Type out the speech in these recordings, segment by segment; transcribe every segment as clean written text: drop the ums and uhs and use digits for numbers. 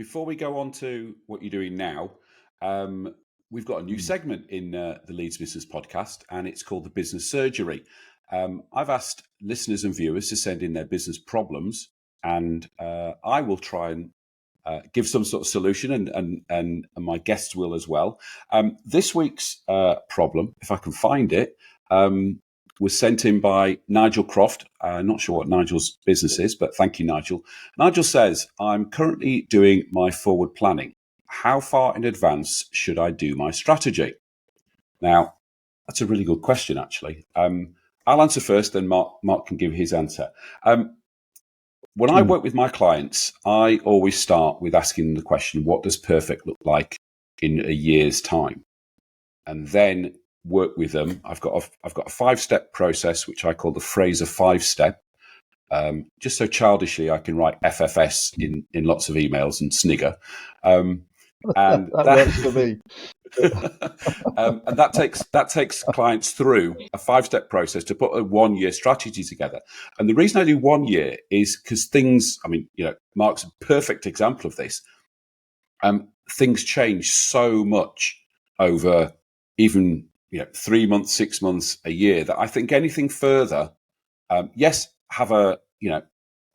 before we go on to what you're doing now, we've got a new segment in the Leeds Business Podcast, and it's called the Business Surgery. I've asked listeners and viewers to send in their business problems, and I will try and give some sort of solution, and my guests will as well. This week's problem, if I can find it, was sent in by Nigel Croft. Not sure what Nigel's business is, but thank you, Nigel. Nigel says, I'm currently doing my forward planning. How far in advance should I do my strategy? Now, that's a really good question, actually. I'll answer first, then Mark can give his answer. When I work with my clients, I always start with asking them the question, what does perfect look like in a year's time? And then work with them. I've got a 5-step process, which I call the Fraser 5-step. Just so childishly, I can write FFS in lots of emails and snigger. And that works for me. And that takes clients through a 5-step process to put a 1-year strategy together. And the reason I do 1 year is because Mark's a perfect example of this. Things change so much over even 3 months, 6 months, a year, that I think anything further, yes, have a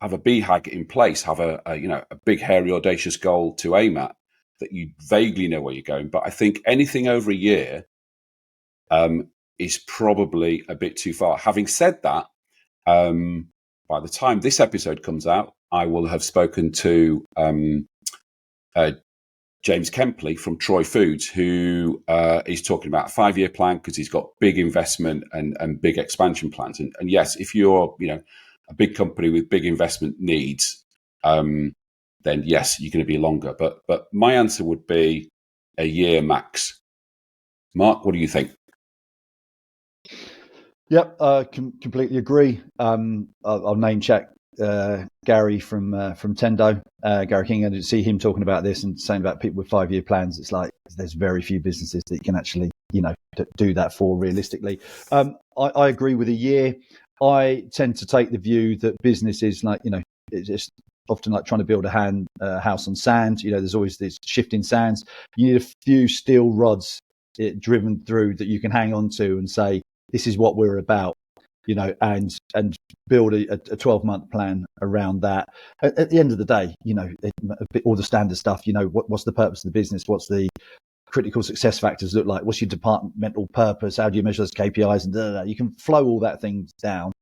BHAG in place, have a big, hairy, audacious goal to aim at, that you vaguely know where you're going. But I think anything over a year is probably a bit too far. Having said that, by the time this episode comes out, I will have spoken to James Kempley from Troy Foods, who is talking about a 5-year plan because he's got big investment and big expansion plans. And yes, if you're a big company with big investment needs, then yes, you're going to be longer. But my answer would be a year max. Mark, what do you think? Yep, completely agree. I'll name check Gary from Tendo, Gary King. I did see him talking about this and saying about people with 5-year plans. It's like there's very few businesses that you can actually do that for realistically. I agree with a year. I tend to take the view that business is it's just often like trying to build a house on sand. There's always this shifting sands. You need a few steel rods driven through that you can hang on to and say, this is what we're about, and build a 12-month plan around that. At the end of the day, all the standard stuff, what's the purpose of the business? What's the critical success factors look like? What's your departmental purpose? How do you measure those KPIs? And you can flow all that things down.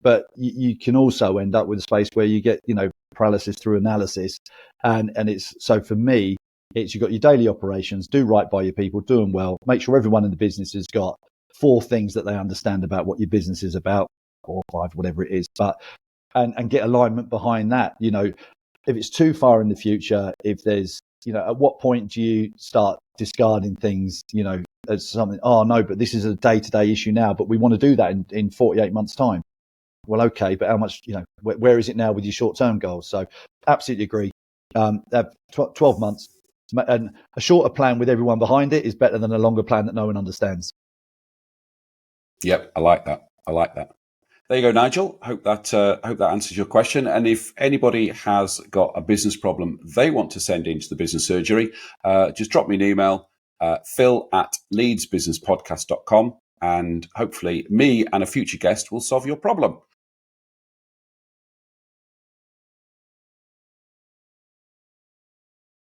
But you can also end up with a space where you get, paralysis through analysis. And it's, so for me, it's, you've got your daily operations, do right by your people, do them well, make sure everyone in the business has got 4 things that they understand about what your business is about, 4 or 5, whatever it is, and get alignment behind that. If it's too far in the future, if there's, at what point do you start discarding things, as something, oh no, but this is a day-to-day issue now, but we want to do that in 48 months time. Well, okay, but how much, where is it now with your short-term goals? So absolutely agree. 12 months and a shorter plan with everyone behind it is better than a longer plan that no one understands. Yep, I like that. There you go, Nigel. Hope that answers your question. And if anybody has got a business problem they want to send into the Business Surgery, just drop me an email, phil@leedsbusinesspodcast.com, and hopefully me and a future guest will solve your problem.